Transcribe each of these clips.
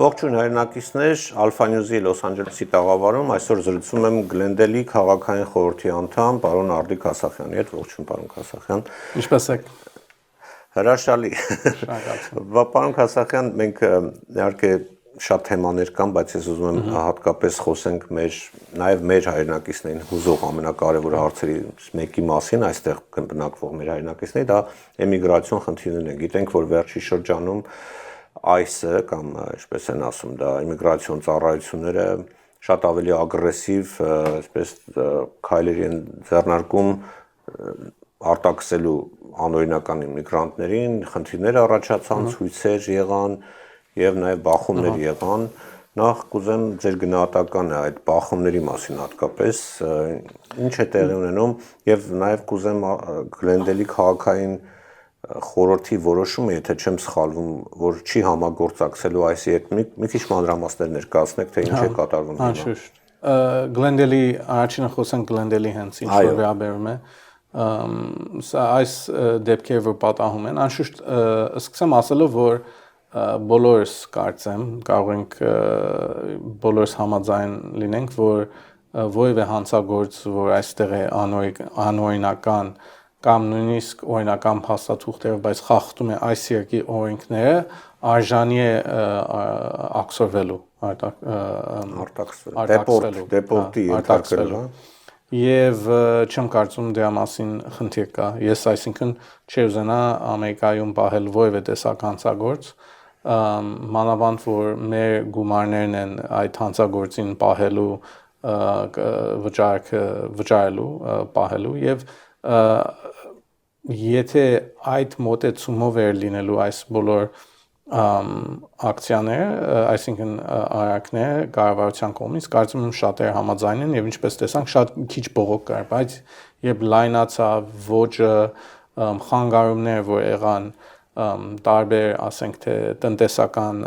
Ողջույն հայրենակիցներ, Alpha News-ի Los Angeles-ի տաղավարում այսօր զրուցում եմ Գլենդելի քաղաքային խորհրդի անդամ պարոն Արտիկ Ասաֆյանի հետ, ողջույն պարոն Ասաֆյան։ Ինչպե՞ս եք։ Հրաշալի։ Պարոն Ասաֆյան, մենք իհարկե շատ թեմաներ կան, բայց ես ուզում եմ հատկապես խոսենք նաև մեր հայրենակիցներին հուզող ամենակարևոր հարցերի մեկի մասին, այստեղ բնակվող մեր հայրենակիցների, դա էմիգրացիոն խնդիրներն են։ Գիտենք, որ վերջի շրջանում այսը կամ ինչպես են ասում դա իմիգրացիոն ծառայությունները շատ ավելի ագրեսիվ այսպես քայլերի են ձեռնարկում արտաքսելու անօրինական իմիգրանտներին, խնդիրներ առաջացան, ցույցեր եղան եւ նաեւ բախումներ եղան։ Նախ կուզեմ ձեր գնահատականը այդ բախումների մասին հատկապես ինչ է տեղի ունենում եւ նաեւ կուզեմ Գլենդելի քաղաքային խորհրդի որոշումը, եթե չեմ սխալվում, որ չի համագործակցելու այսի հետ մի քիչ մանրամասներ ներկայացնեք, թե ինչ է կատարվում։ Անշուշտ։ Գլենդելի առաջինը խոսենք Գլենդելի հենց ինչ որ վերաբերում է։ Սա այս դեպքերը որ պատահում են, անշուշտ սկսեմ ասելով, որ բոլորս կարծեմ կարող ենք բոլորս համաձայն լինենք, որ որևէ հանցագործ, որ այստեղ է անօրինական կամ նույնիսկ օրինական փաստաթուղթերով, բայց խախտում է այս երկրի օրենքները, արժանի է աքսորվելու, արտաքսվելու, դեպորտի ենթարկվելու։ Եվ չեմ կարծում դրա մասին խնդիր կա։ Ես այսինքն չեմ ուզենա Ամերիկայում պահել որևէ տեսակ հանցագործ, մանավանդ որ մեր գումարներն են այդ հանցագործին պահելու, վճարելու, պահելու եւ եթե այդ մոտեցումով էր լինելու այս բոլոր ակցիաները, այսինքն արարքները կառավարության կողմից, կարծում եմ շատերը համաձայն են եւ ինչպես տեսանք շատ քիչ բողոք կար, բայց երբ լայնացավ ոճը, խանգարումներ որ եղան տարբեր, ասենք թե տնտեսական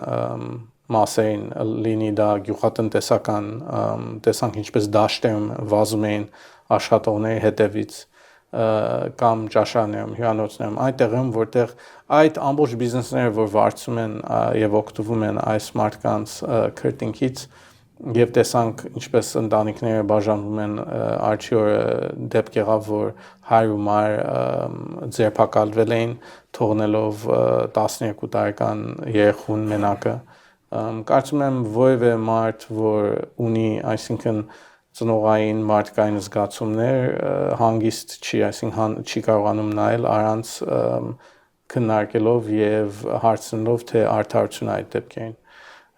մասերին, լինի դա գյուղատնտեսական, տեսանք ինչպես դաշտերում վազում էին աշխատողների հետևից կամ ճաշարներում, հյուրանոցներում, այդտեղում, որտեղ այդ ամբողջ բիզնեսները, որ վարձում են եւ օգտվում են այս մարդկանց քրտինքից, եւ տեսանք ինչպես ընտանիքները բաժանվում են, արջի օրը դեպք եղավ, որ հայր ու մայր ձերբակալվել էին, թողնելով 12 տարեկան երեխուն մենակը։ Կարծում եմ որևէ մարդ, որ ունի, այսինքն ծնողային մարդկային զգացումներ հանգիստ չի, այսինքն չի կարողանում նայել առանց քննարկելով եւ հարցնելով թե արդարություն այդ դեպքերին։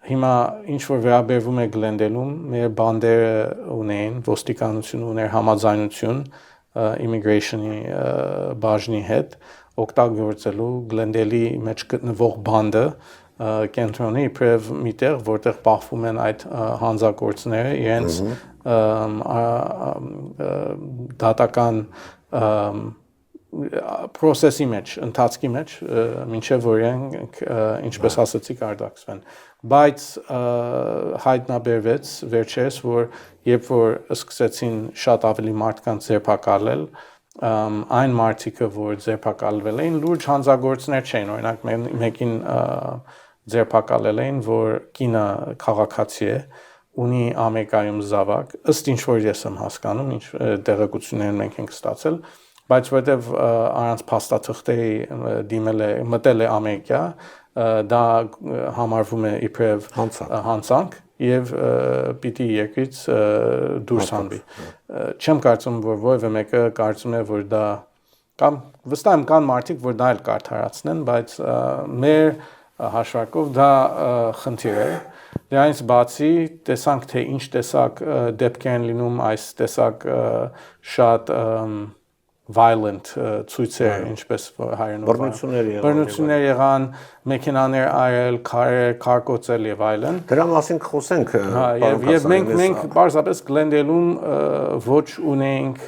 Հիմա ինչ որ վերաբերվում է Գլենդելում, մեր բանդերը ունեն, ոստիկանությունը ուներ համաձայնություն immigration-ի բաժնի հետ օգտագործելու Գլենդելի մեջ գտնվող բանդը կենտրոնի իբրև միտեղ, որտեղ պահվում են այդ հանցագործները իրենց դատական process-ի մեջ, ընթացքի մեջ, մինչև որ իրենք ինչպես ասացիք արտաքսվեն, բայց հայտնաբերվեց վերջերս, որ երբ որ սկսեցին շատ ավելի մարդկանց ձերբակալել, այն մարդիկը, որ ձերբակալվել էին, լուրջ հանցագործներ չէին, օրինակ մեկին ձերբակալել էին, որ կինը քաղաքացի է, ունի Ամերիկայում զավակ, ըստ ինչ որ ես եմ հասկանում, ինչ տեղեկություններ մենք ենք ստացել, բայց որտեվ առանց փաստաթղթերի մտել է Ամերիկա, դա համարվում է իբրև հանցանք եւ պիտի երկրից դուրս հանվի։ Չեմ կարծում, որ որևէ մեկը կարծում է, որ դա կամ վստահ եմ կան մարդիկ, որ դա էլ կարդարացնեն, բայց մեր հաշվարկով դա խնդիր է։ Դրանից բացի տեսանք, թե ինչ տեսակ դեպքեր են լինում, այս տեսակ շատ violent ցույցեր, ինչպես հայերենով բռնություններ եղան, մեքենաներ արել, քարկոծել եւ այլն։ Դրա մասին կխոսենք, եւ մենք պարզապես Գլենդելում ոչ ունենք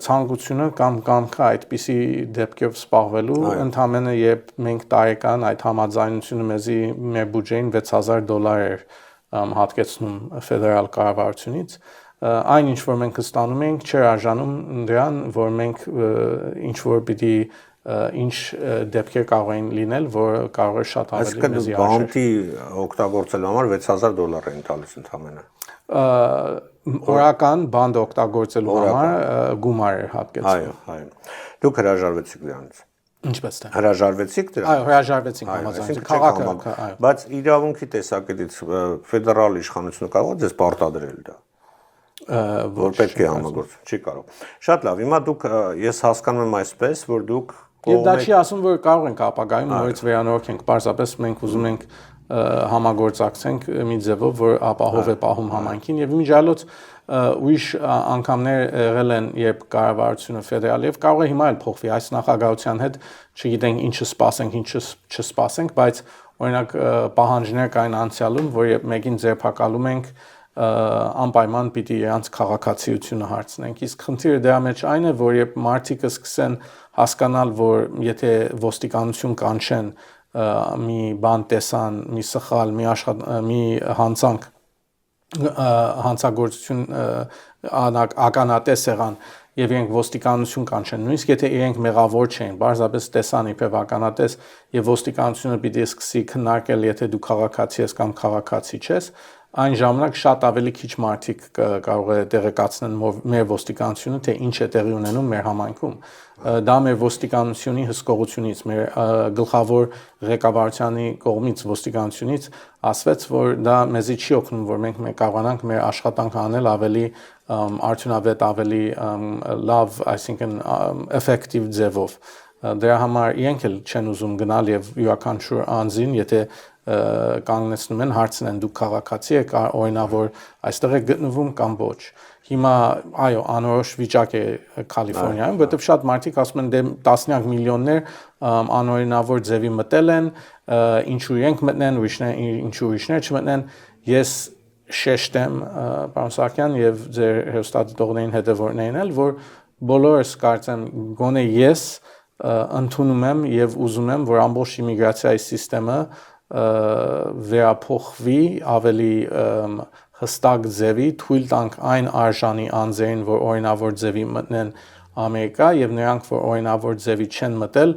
ցանկությունը կամ կամքը այդպիսի դեպքով սպառվելու, ընդամենը երբ մենք տարեկան այդ համաձայնությունը մեզի մեր բյուջեին $6,000 էր հատկեցնում ֆեդերալ կառավարությունից, այն ինչ որ մենք ստանում ենք, չէր արժանում դրան, որ մենք ինչ որ պիտի ինչ դեպքեր կարող էին լինել, որ կարող է շատ ավելի մեզի արժեր։ Բանտի օգտագործելու համար $6,000 էին տալիս ընդամենը։ Օրական բանդ օգտագործելու համար գումար էր հատկեցվում։ Այո։ Դուք հրաժարվեցիք դրանից։ Ինչպես թե։ Հրաժարվեցիք դրանից։ Այո, հրաժարվեցինք համաձայնություն։ Քաղաքը, այո։ Բայց իրավունքի տեսակետից ֆեդերալ իշխանությունը կարող է ձեզ պարտադրել դա։ Որ պետք է համագործակցություն, չի կարող։ Շատ լավ, հիմա դուք ես հասկանում եմ այսպես, որ դուք Եվ դա չի ասում, որ կարող ենք ապագայում նորից վերանորոգենք, պարզապես մենք ուզում ենք համագործակցենք մի ձևով, որ ապահով է պահում համայնքին եւ իմիջիալոց ուրիշ անգամներ եղել են, երբ կառավարությունը ֆեդերալ եւ կարող է հիմա էլ փոխվի այս նախագահության հետ, չգիտենք ինչը սպասենք, ինչը չսպասենք, բայց օրինակ պահանջներ կային անցյալում, որ երբ մեկին ձերբակալում ենք անպայման պիտի իրանց քաղաքացիությունը հարցնենք։ Իսկ խնդիրը դրա մեջ այն է, որ երբ մարդիկ սկսեն հասկանալ, որ եթե ոստիկանություն կանչեն մի բան տեսան, մի սխալ, մի հանցանք հանցագործություն ականատես եղան եւ իրենք ոստիկանություն կանչեն, նույնիսկ եթե իրենք մեղավոր չէին, բարձրապես տեսան իբրև ականատես եւ ոստիկանությունը պիտի սկսի քննարկել, եթե դու քաղաքացի ես կամ քաղաքացի չես, այն ժամանակ շատ ավելի քիչ մարդիկ կարող է տեղեկացնեն մեր ոստիկանությունը, թե ինչ է տեղի ունենում մեր համայնքում։ Դա մեր ոստիկանությունի հսկողությունից, մեր գլխավոր ղեկավարությանի կողմից ոստիկանությունից ասվեց, որ դա մեզի չի օգնում, որ մենք կարողանանք մեր աշխատանքը անել ավելի արդյունավետ, ավելի լավ, այսինքն effective ձևով։ Դրա համար իրենք էլ չեն ուզում գնալ եւ յուրաքանչյուր անձին, եթե կանգնեցնում են հարցնեն դուք քաղաքացի եք, օրինավոր այստեղ եք գտնվում կամ ոչ։ Հիմա այո, անորոշ վիճակ է Կալիֆոռնիայում, որտեղ շատ մարդիկ ասում են դե տասնյակ միլիոններ անօրինավոր ձևի մտել են, ինչու իրենք մտնեն, ինչու ուրիշներ չմտնեն։ Ես շեշտեմ, պարոն Սահակյան եւ ձեր հերոստատիտողներին հետևորդներին էլ, որ բոլորս կարծեմ գոնե ես ընդունում եմ եւ ուզում եմ, որ ամբողջ իմիգրացիայի համակարգը վերափոխվի ավելի հստակ ձևի, թույլ տանք այն արժանի անձերին, որ օրինավոր ձևի մտնեն Ամերիկա եւ նրանք, որ օրինավոր ձևի չեն մտել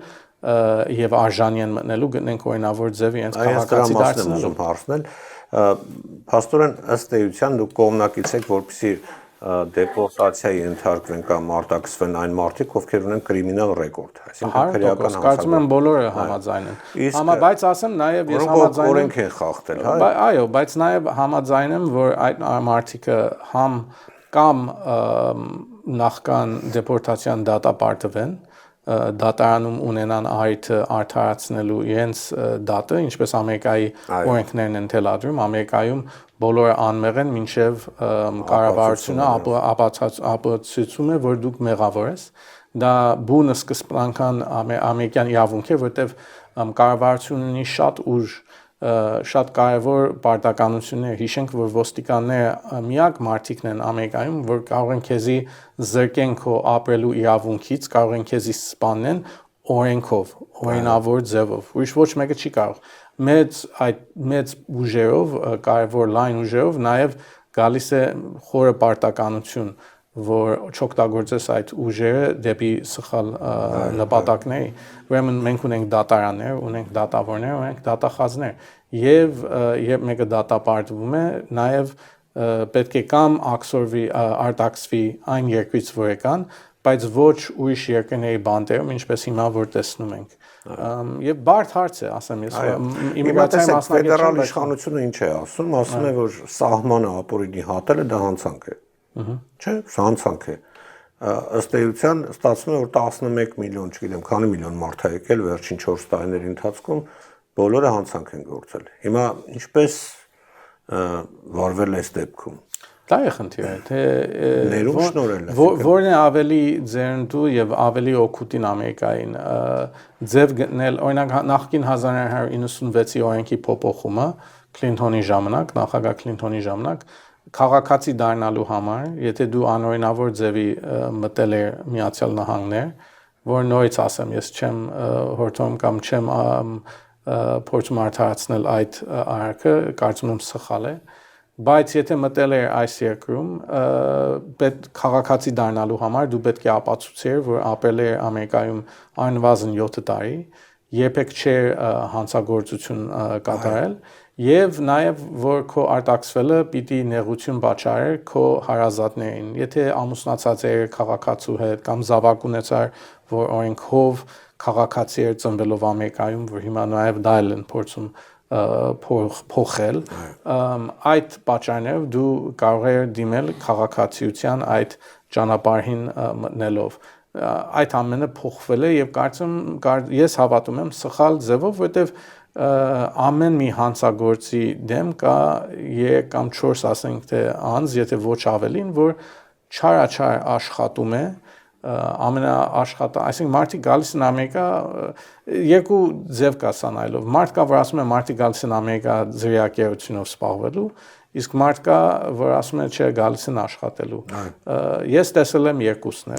եւ արժանի են մտնելու, գտնենք օրինավոր ձևի հենց քաղաքացի դարձնելու։ Փաստորեն ըստ էության դուք կողմնակից եք, որպեսզի դեպորտացիայի ենթարկվեն կամ արտաքսվեն այն մարդիկ, ովքեր ունեն կրիմինալ ռեկորդ, այսինքն քրեական հանցագործություն։ Կարծում եմ բոլորը համաձայն են։ Բայց ասեմ նաև ես համաձայն եմ, օրենք են խախտել, այո, բայց նաև համաձայն եմ, որ այդ մարդիկը կամ նախքան դեպորտացիան դատապարտվեն, դատարանում ունենան այլ արդարացնելու իրենց դատը, ինչպես Ամերիկայի օրենքներն են թելադրում, Ամերիկայում բոլորը անմեղ են, մինչև կառավարությունը ապացուցում է, որ դուք մեղավոր ես։ Դա բուն սկզբնական ամերիկյան իրավունք է, որտեղ կառավարությունը ունի շատ ուժ, շատ կարևոր պարտականություններ։ Հիշենք, որ ոստիկանները միակ մարդիկն են Ամերիկայում, որ կարող են քեզի զրկեն քո ապրելու իրավունքից, կարող են քեզի սպանեն օրենքով, օրինավոր ձևով։ Ուրիշ ոչ մեկը չի կարող։ Մեծ ուժերով, կարևոր լայն ուժերով նաև գալիս է խորը պարտականություն, որ չօգտագործես այդ ուժերը դեպի սխալ նպատակների։ Ուրեմն մենք ունենք դատարաններ, ունենք դատավորներ, ունենք դատախազներ, եւ երբ մեկը դատապարտվում է, նաև պետք է կամ արտաքսվի այն երկրից, որ եկան, բայց ոչ ուրիշ երկրների բանտերում, ինչպես հիմա որ տեսնում ենք։ Եվ բարդ հարց է, ասեմ ես, իմիգրացիայի մասնագետ չեմ, ֆեդերալ իշխանությունը ինչ է ասում է, որ սահմանը ապօրինի հատելը դա հանցանք է։ Չէ, սա հանցանք է։ Ըստ էության ստացվում է, որ 11 միլիոն, չգիտեմ, քանի միլիոն մարդ է եկել վերջին 4 տարիների ընթացքում, բոլորը հանցանք են գործել։ Հիմա ինչպես վարվել այս դեպքում։ Դա է խնդիրը, թե ներում շնորհելը։ Որն է ավելի ձեռնտու եւ ավելի օգուտին Ամերիկային ձև գտնել, օրինակ նախկին 1996-ի օրենքի փոփոխումը Քլինթոնի ժամանակ, նախագահ Քլինթոնի ժամանակ քաղաքացի դառնալու համար, եթե դու անօրինավոր ձևի մտել ես Միացյալ Նահանգներ, որ նորից ասեմ, ես չեմ հորդորում կամ չեմ փորձում արդարացնել այդ արարքը, կարծում եմ սխալ է, Բայց եթե մտել էր այս երկրում, պետք քաղաքացի դառնալու համար դու պետք է ապացուցեր, որ ապրել էր Ամերիկայում առնվազն 7 տարի, երբեք չէր հանցագործություն կատարել, եւ նաեւ որ քո արտաքսվելը պիտի նեղություն պատճառեր քո հարազատներին։ Եթե ամուսնացած էր քաղաքացու հետ կամ զավակ ունեցար, որ օրենքով քաղաքացի էր ծնվելով Ամերիկայում, որ հիմա նաեւ դա են փորձում փոխել, այդ պատճառներով դու կարող ես դիմել քաղաքացիության այդ ճանապարհին մտնելով։ Այդ ամենը փոխվել է եւ կարծում ես հավատում եմ սխալ ձևով, որտեվ ամեն մի հանցագործի դեմ կա 3 կամ 4 ասենք թե անձ, եթե ոչ ավելին, որ չարաչար աշխատում է այսինքն մարդիկ գալիս են Ամերիկա երկու ձև կա սանալով մարդ կա որ ասում է մարդիկ գալիս են Ամերիկա ձրիակերությունով սպառվելու իսկ մարդ կա որ ասում է չէ գալիս են աշխատելու ես տեսել եմ երկուսն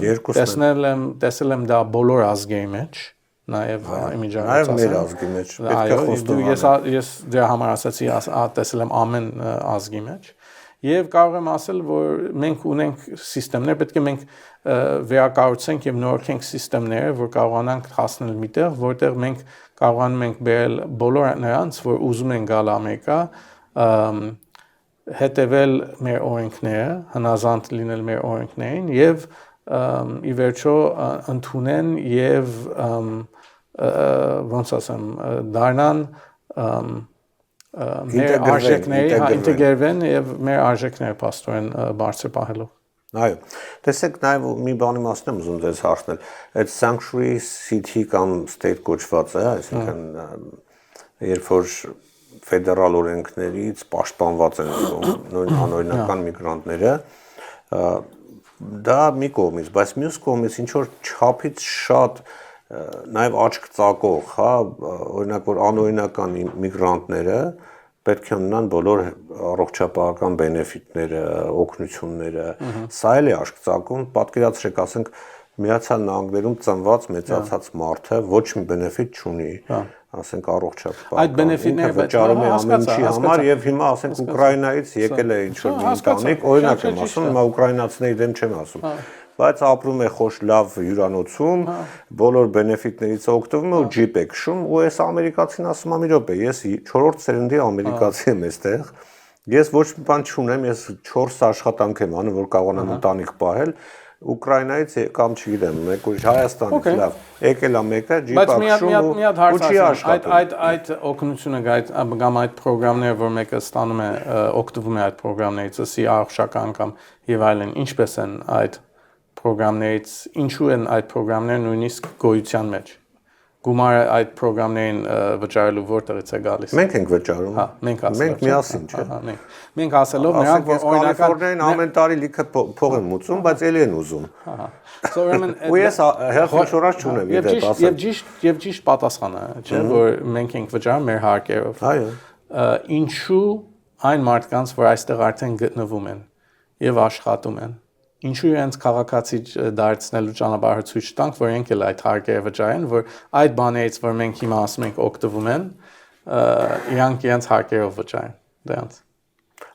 տեսել եմ դա բոլոր ազգերի մեջ նաև իմիջիայից մեր ազգի մեջ պետք է խոստովանել ես դրա համար ասացի տեսել եմ ամեն ազգի մեջ Եվ կարող եմ ասել, որ մենք ունենք սիստեմներ, պետք է մենք վերակառուցենք եւ նորոգենք սիստեմները, որ կարողանանք հասնել միտեղ, որտեղ մենք կարողանում ենք բերել բոլոր նրանց, որ ուզում են գալ Ամերիկա, հետևել մեր օրենքները, հնազանդ լինել մեր օրենքներին եւ ի վերջո ընդունեն եւ ոնց ասեմ, դառնան մեր արժեքների ինտեգրվեն եւ մեր արժեքները փաստորեն բարձր պահելով Այո տեսեք նաեւ մի բան իմաստ եմ ուզում ձեզ հարցնել այդ sanctuary city կամ state կոչված է այսինքն երբ որ ֆեդերալ օրենքներից պաշտպանված են նույն անօրինական միգրանտները դա մի կողմից բայց մյուս կողմից ինչ որ չափից շատ Նաև աչք ծակող, հա, օրինակ որ անօրինական միգրանտները պետք է ունենան բոլոր առողջապահական բենեֆիտները, օգնությունները, սա էլ է աչք ծակում, պատկերացրեք, ասենք Միացյալ Նահանգներում ծնված մեծացած մարդը ոչ մի բենեֆիտ չունի, ասենք առողջապահական։ Այդ բենեֆիտները վճարում է ամեն ինչի համար եւ հիմա ասենք Ուկրաինայից եկել է ինչ-որ մի ընտանիք, օրինակ եմ ասում, հիմա ուկրաինացիների դեմ չեմ ասում բայց ապրում է խոշ լավ հյուրանոցում, բոլոր բենեֆիտներից օգտվում է ու ջիպ է քշում ու այս ամերիկացին ասում է մի րոպե, ես 4-րդ սերնդի ամերիկացի եմ այստեղ, ես ոչ մի բան չունեմ, ես 4 աշխատանք եմ անում, որ կարողանամ ընտանիք պահել, Ուկրաինայից կամ չգիտեմ, մեկ ուրիշ Հայաստանից լավ, եկել է մեկը, ջիպ քշում ու չի աշխատում։ Այդ օգնությունը կամ այդ ծրագրերը, որ մեկը ստանում է, օգտվում է այդ ծրագրերից, ասի առողջական կամ եւ այլն, ինչպես են այդ Պրոգրամներից ինչու են այդ պրոգրամները նույնիսկ գոյության մեջ գումարը այդ պրոգրամներին վճարելու որտեղից է գալիս Մենք ենք վճարում հա մենք միասին չէ մենք ասելով նրանք որ օրինական ամեն տարի լիքը փող են մուծում բայց ելի են ուզում ու ես health insurance չունեմ եւ ճիշտ պատասխանը չէ որ մենք ենք վճարում մեր հարկերով այո ինչու այն մարդկանց որ այստեղ արդեն գտնվում են եւ աշխատում են Ինչու իրենց քաղաքացի դարձնելու ճանապարհը ցույց տանք, որ իրենք էլ այդ հարկերը վճարեն, որ այդ բաներից, որ մենք հիմա ասում ենք օգտվում են, իրանք իրենց հարկերով վճարեն դրանց։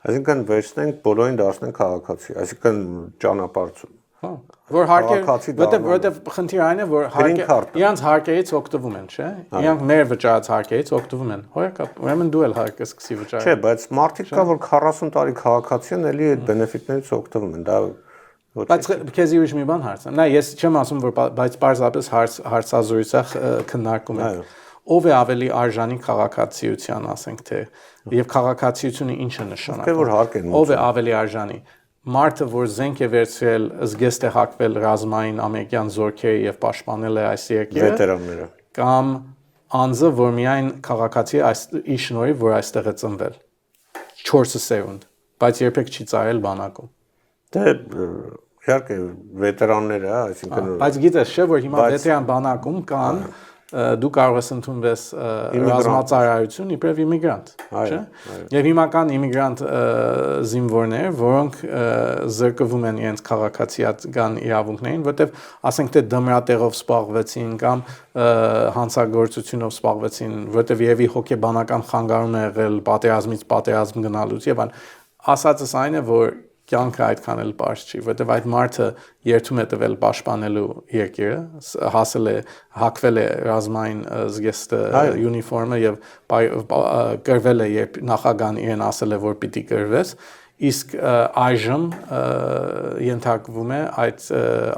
Այսինքն վերցնենք բոլորին դարձնենք քաղաքացի, այսինքն ճանապարհ որ որտեվ խնդիրը այն է, որ իրանք հարկերից օգտվում են, չէ՞։ Իրանք մեր վճարած հարկերից օգտվում են։ Հոյակապ, ուրեմն դու էլ հարկը սկսի վճարել։ Չէ, բայց մարդիկ կա, որ 40 տարի քաղաքացի են, էլի այդ բենեֆիտներից օգտվում են, դա Բայց քեզ ուրիշ մի բան հարցնեմ։ Նա ես չեմ ասում որ բայց պարզապես հարցազրույցը քննարկում ենք։ Ով է ավելի արժանի քաղաքացիության, ասենք թե եւ քաղաքացիությունը ինչ է նշանակում։ Ով է ավելի արժանի։ Մարդը, որ զենք է վերցրել, զգեստ է հակվել ռազմային ամերիկյան զորքերի եւ պաշտպանել է այս երկիրը։ Վետերանները։ Կամ անձը, որ միայն քաղաքացի ի շնորհիվ, որ այստեղ է ծնվել։ 4 սերունդ, բայց երբեք չի ծայել բանակում։ Դե իհարկե վետերանները, այսինքն Բայց գիտես, չէ՞ որ հիմա վետերան բանակում կան դու կարող ես ընդունվես ռազմածառայություն իբրև իմիգրանտ, չէ՞։ Եվ հիմա կան իմիգրանտ զինվորներ, որոնք զրկվում են իրենց քաղաքացիական իրավունքներին, որտեղ ասենք թե դմրատեղով սպառվեցին կամ հանցագործությունով սպառվեցին, որտեղ եւի հոգեբանական խանգարում է եղել պատերազմից պատերազմ գնալուց եւ այլն։ ասածս այն է, որ կյանքը այդքան էլ բարձ չի, որտեղ այդ մարդը երթում է տվել պաշտպանելու երկիրը, հակվել է ռազմային զգեստը յունիֆորմը եւ գրվել է, երբ նախագահան իրեն ասել է, որ պիտի գրվես, իսկ այժմ ենթարկվում է այդ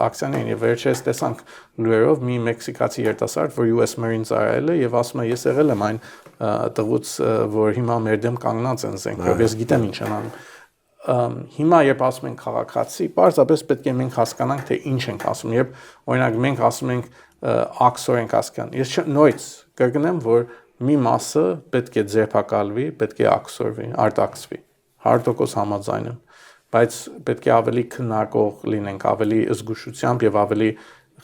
ակցիաներին եւ վերջերս տեսանք լուրերով մի մեքսիկացի երիտասարդ, որ US Marines արել է եւ ասում է ես եղել եմ այն տղուց, որ հիմա մեր դեմ կանգնած են զենքով, ես գիտեմ ինչ են անում։ Հիմա երբ ասում ենք քաղաքացի, պարզապես պետք է մենք հասկանանք, թե ինչ ենք ասում, երբ օրինակ մենք ասում ենք աքսոր ենք հասկան։ Ես նույնց կգնեմ, որ մի մասը պետք է ձերբակալվի, պետք է աքսորվի, արտաքսվի։ 100% համաձայն եմ, բայց պետք է ավելի քննարկող լինենք, ավելի զգուշությամբ եւ ավելի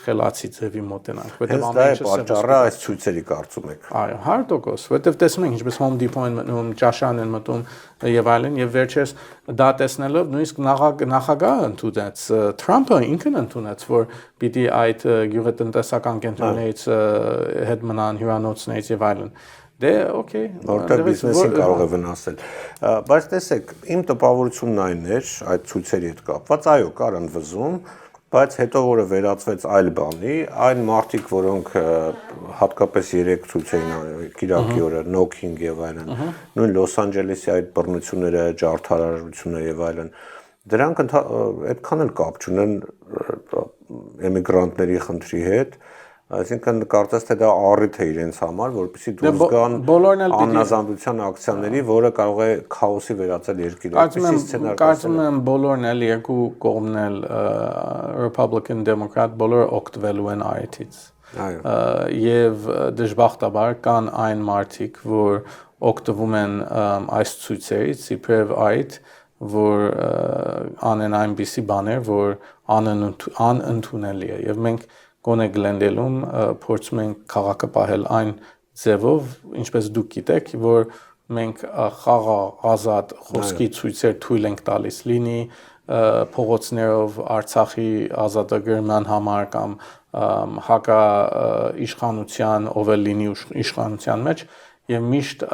խելացի ձևի մոտենանք, որտեղ ամեն ինչը պատճառը այս ցույցերի կարծում եք։ Այո, 100%, որտեղ տեսնում ենք ինչպես Home Depot-ն մտնում, ճաշան են մտնում եւ այլն, եւ վերջերս դա տեսնելով նույնիսկ նախագահը ընդունեց, Թրամփը ինքն ընդունեց, որ պիտի այդ գյուղատնտեսական կենտրոններից հետ մնան հյուրանոցներից եւ այլն։ Դե օքեյ, որտեղ բիզնեսին կարող է վնասել։ Բայց տեսեք, իմ տպավորությունն այն էր, այդ ցույցերի հետ կապված, այո, կար ընդվզում, բայց հետո որը վերածվեց այլ բանի, այն մարդիկ, որոնք հատկապես 3 ցույց էին արել, Կիրակի օրը, Knocking եւ այլն, նույն Լոս Անջելեսի այդ բռնությունները, ջարդարարությունը եւ այլն, դրանք այդքան էլ կապ չունեն էմիգրանտների խնդրի հետ, այսինքն կարծես թե դա առիթ է իրենց համար, որպեսզի դուրս գան աննազանդության ակցիաների, որը կարող է քաոսի վերածել երկիրը։ Կարծում եմ բոլորն էլ երկու կողմն էլ Republican Democrat բոլորը օգտվելու են առիթից։ Եվ դժբախտաբար կան այն մարդիկ, որ օգտվում են այս ցույցերից, իբրև այդ, որ անեն այնպիսի բաներ, որ անընդունելի է, եւ մենք գոնե Գլենդելում փորձում ենք քաղաքը պահել այն ձևով, ինչպես դուք գիտեք, որ մենք խաղաղ ազատ խոսքի ցույցեր թույլ ենք տալիս լինի փողոցներով Արցախի ազատագրման համար կամ հակա իշխանության ով էլ լինի իշխանության մեջ եւ միշտ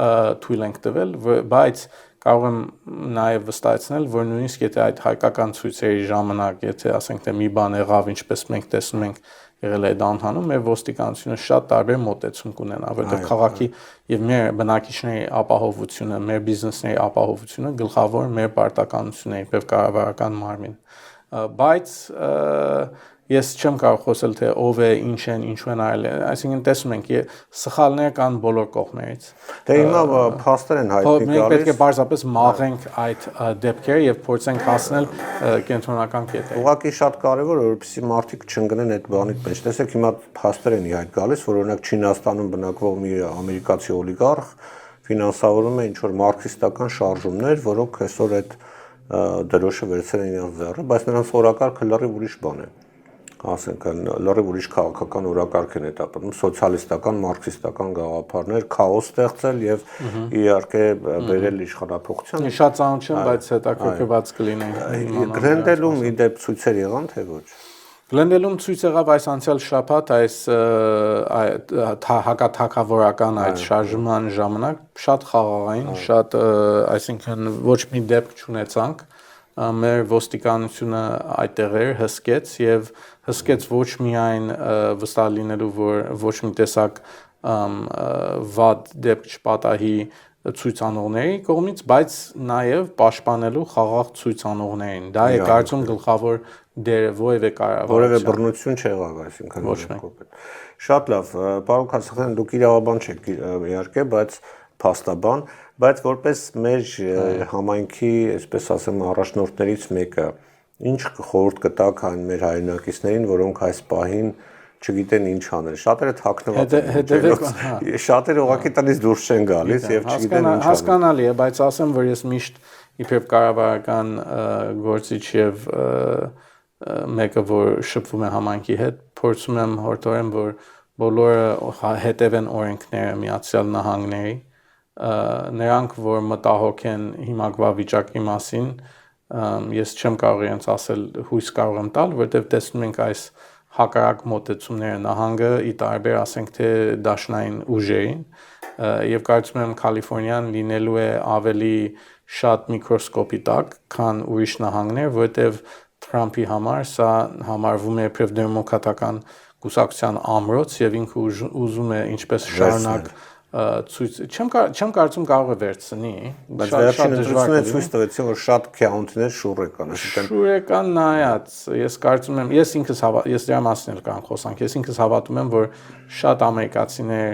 թույլ ենք տվել, բայց կարող եմ նաև վստահեցնել, որ նույնիսկ եթե այդ հայկական ցույցերի ժամանակ, եթե ասենք թե մի բան եղավ, ինչպես մենք տեսնում ենք եղել է downtown-ում, մեր ոստիկանությունը շատ տարբեր մոտեցում կունենա, որտեղ քաղաքի եւ մեր բնակիչների ապահովությունը, մեր բիզնեսների ապահովությունը գլխավոր մեր պարտականությունն է, իբրև կառավարական մարմին։ Բայց ես չեմ կարող խոսել թե ով է, ինչ են, ինչու են արել, այսինքն տեսնում ենք սխալներ կան բոլոր կողմերից։ Դե հիմա փաստեր են հայտնի գալիս։ Մենք պետք է պարզապես մաղենք այդ դեպքերը եւ փորձենք հասնել կենտրոնական կետեր։ Ուղղակի շատ կարեւոր է, որպեսզի մարդիկ չընկնեն այդ բանի մեջ։ Տեսեք, հիմա փաստեր են իհայտ գալիս, որ օրինակ Չինաստանում բնակվող մի ամերիկացի օլիգարխ ֆինանսավորում է ինչ-որ մարքսիստական շարժումներ, որոնք այսօր այդ դրոշը վերցրել են իրենց ձեռը, բայց նրանց օրակարգը լրիվ ուրիշ բան է։ Ասենք լրիվ ուրիշ քաղաքական օրակարգ են հետապնդում, սոցիալիստական, մարքսիստական գաղափարներ, քաոս ստեղծել եւ իհարկե բերել իշխանափոխության։ Շատ ծանոթ չեմ, բայց հետաքրքրված կլինենք։ Գլենդելում ի դեպ ցույցեր եղան, թե ոչ։ Գլենդելում ցույց եղավ այս անցյալ շաբաթ այս հակաթագավորական այդ շարժման ժամանակ շատ խաղաղային, շատ, այսինքն ոչ մի դեպք չունեցանք, մեր ոստիկանությունը այդտեղ էր, հսկեց եւ հսկեց ոչ միայն վստահ լինելու, որ ոչ մի տեսակ վատ դեպք չպատահի ցույցանողների կողմից, բայց նաև պաշտպանելու խաղաղ ցույցանողներին։ Դա է կարծում գլխավոր դերը որևէ որևէ բռնություն չեղավ, այսինքն ոչ մեկ։ Շատ լավ, պարոն Քասախյան, դուք իրավաբան չեք իհարկե, բայց փաստաբան, բայց որպես մեր համայնքի, այսպես ասեմ, առաջնորդներից մեկը, ինչ խորհուրդ կտաք այն մեր հայրենակիցներին, որոնք այս պահին չգիտեն ինչ անել։ Շատերը թաքնված են։ Շատերը ուղղակի տնից դուրս չեն գալիս եւ չգիտեն ինչ անել։ Հասկանալի է, բայց ասեմ, որ ես միշտ իբրև կառավարական գործիչ եւ մեկը, որ շփվում է համայնքի հետ, փորձում եմ հորդորեմ, որ բոլորը հետևեն օրենքները Միացյալ Նահանգների, նրանք, որ մտահոգ են հիմակվա վիճակի մասին, ես չեմ կարող իրենց ասել հույս կարող եմ տալ, որովհետեւ տեսնում ենք այս հակառակ մոտեցումները նահանգը ի տարբեր ասենք թե դաշնային ուժերին եւ կարծում եմ Կալիֆոռնիան լինելու է ավելի շատ միկրոսկոպի տակ, քան ուրիշ նահանգներ, որովհետեւ Թրամփի համար սա համարվում է իբրև դեմոկրատական կուսակցության ամրոց եւ ինքը ուզում է ինչպես շարունակ ցույց չեմ կարծում կարող է վերցնի, բայց վերջին ընտրությունները ցույց տվեցին, որ շատ քաունտներ շուռ եկան, շուռ եկան նայած, ես կարծում եմ, ես դրա մասին էլ կարող խոսանք, ես ինքս հավատում եմ, որ շատ ամերիկացիներ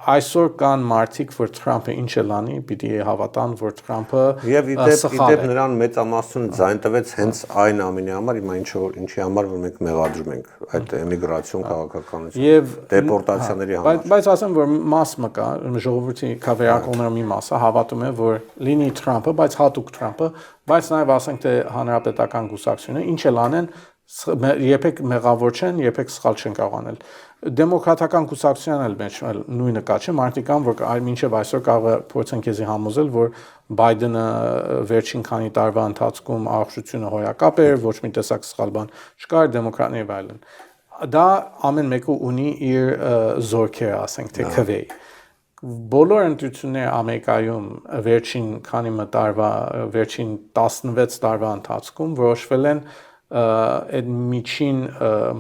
այսօր կան մարդիկ, որ Թրամփը ինչ էլ անի, պիտի հավատան, որ Թրամփը եւ իդեպ նրան մեծամասնություն ձայն տվեց հենց այն ամենի համար, հիմա ինչի համար որ մենք մեղադրում ենք այդ էմիգրացիոն քաղաքականություն եւ դեպորտացիաների համար։ Բայց ասեմ, որ մաս մը կա, ժողովրդի քավերակողների մի մասը հավատում է, որ լինի Թրամփը, բայց հատուկ Թրամփը, բայց նաեւ ասենք թե հանրապետական կուսակցությունը ինչ էլ անեն, երբեք մեղավոր չեն, երբեք սխալ չեն կարող անել։ Դեմոկրատական կուսակցության էլ մեջ նույնը կա, չէ՞, մարդիկ կան, որ մինչև այսօր կարող է փորձեն քեզի համոզել, որ Բայդենը վերջին քանի տարվա ընթացքում առողջությունը հոյակապ էր, ոչ մի տեսակ սխալ բան չկար, դեմոկրատները եւ այլն։ Դա ամեն մեկը ունի իր զորքերը, ասենք թե քվեի։ Բոլոր ընտրությունները Ամերիկայում վերջին քանի տարվա, վերջին 16 տարվա ընթացքում որոշվել են այդ միջին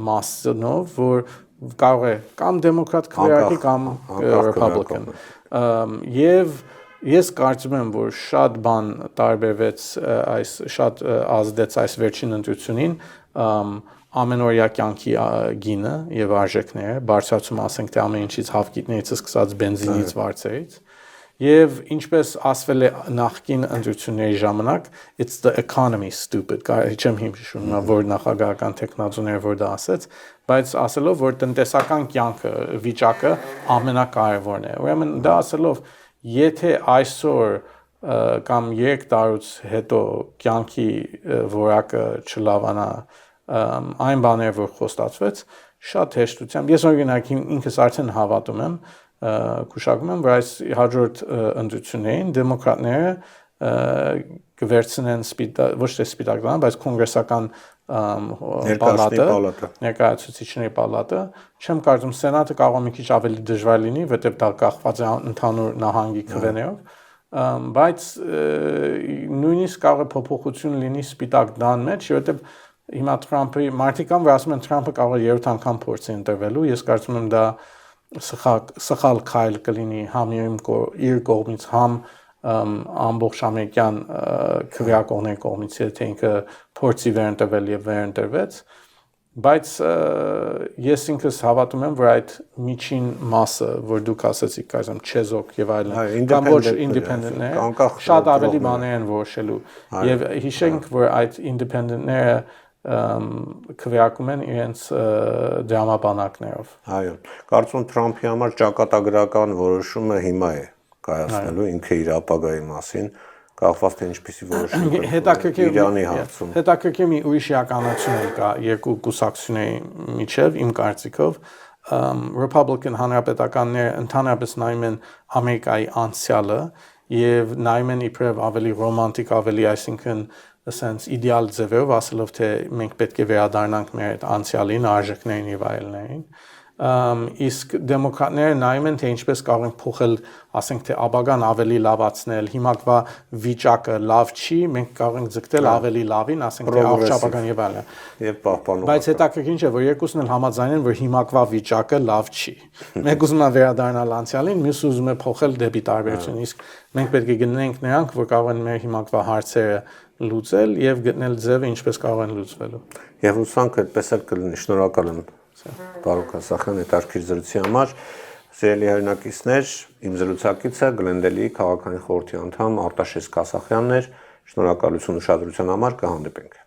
մասնով, որ կարող է կամ դեմոկրատ քվեարկի կամ ռեփաբլիկան։ Եվ ես կարծում եմ, որ շատ բան տարբերվեց այս շատ ազդեց այս վերջին ընտրությունին ամենօրյա կյանքի գինը եւ արժեքները, բարձրացում ասենք թե ամեն ինչից հավկիթներից սկսած բենզինից վարձերից։ Եվ ինչպես ասվել է նախկին ընտրությունների ժամանակ, it's the economy stupid, չեմ հիշում որ նախագահական տեխնազոները որ դա ասեց, բայց ասելով որ տնտեսական կյանքը վիճակը ամենակարևորն է։ Ուրեմն դա ասելով, եթե այսօր կամ 3 տարուց հետո կյանքի որակը չլավանա այն բաները որ խոստացվեց, շատ հեշտությամբ, ես օրինակ ինքս արդեն հավատում եմ կուշակում եմ, որ այս հաջորդ ընտրություններին դեմոկրատները կվերցնեն ոչ թե սպիտակ բան, բայց կոնգրեսական պալատը, ներկայացուցիչների պալատը, չեմ կարծում սենատը կարող է մի քիչ ավելի դժվար լինի, որտեղ դա կախված է ընդհանուր նահանգի քվեներով, բայց նույնիսկ կարող է փոփոխություն լինի սպիտակ դան մեջ, որտեղ հիմա Թրամփի մարդիկ կան, որ ասում են Թրամփը կարող է 3 անգամ փորձի ընտրվելու, ես կարծում եմ դա սխալ քայլ կլինի համ իր կողմից, համ ամբողջ ամերիկյան քվեարկողների կողմից, եթե ինքը փորձի վերընտրվել եւ վերընտրվեց, բայց ես ինքս հավատում եմ, որ այդ միջին մասը, որ դուք ասացիք, կարծեմ չեզոք եւ այլն, կամ ոչ ինդիպենդենտները, շատ ավելի բաներ են որոշելու եւ հիշենք, որ այդ ինդիպենդենտները քվեարկում են իրենց դրամաբանակներով։ Այո, կարծում Թրամփի համար ճակատագրական որոշումը հիմա է կայացնելու ինքը իր ապագայի մասին, կախված թե ինչպիսի որոշում Իրանի հարցում։ Հետաքրքիր մի ուրիշ իրականություն կա երկու կուսակցությունների միջև, իմ կարծիքով, Republican հանրապետականները ընդհանրապես նայում են Ամերիկայի անցյալը եւ նայում են իբրև ավելի ռոմանտիկ, ավելի, այսինքն sense իդեալ ձևով ասելով թե մենք պետք է վերադառնանք մեր այդ անցյալին, արժեքներին եւ այլներին, իսկ դեմոկրատները նայում են թե ինչպես կարող են փոխել, ասենք թե ապագան ավելի լավացնել, հիմակվա վիճակը լավ չի, մենք կարող ենք ձգտել ավելի լավին, ասենք թե առողջ ապագան եւ այլն։ Եվ պահպանող։ Բայց հետաքրքիր է, որ երկուսն էլ համաձայն են, որ հիմակվա վիճակը լավ չի։ Մեկ ուզում է վերադառնալ անցյալին, մյուսը ուզում է փոխել դեպի տարբերություն, իսկ մենք պետք է գտնենք նրանք, որ կարող են մեր հիմակվա հարցերը լուծել եւ գտնել ձևը ինչպես կարող են լուծվելու։ Եվ հուսանք այդպես էլ կլինի։ Շնորհակալ եմ Պարոն Կասախյան հետաքրքիր զրույցի համար։ Սիրելի հայրենակիցներ, իմ զրուցակիցը Գլենդելի քաղաքային խորհրդի անդամ Արտաշես Կասախյանն էր։ Շնորհակալություն ուշադրության համար, կհանդիպենք։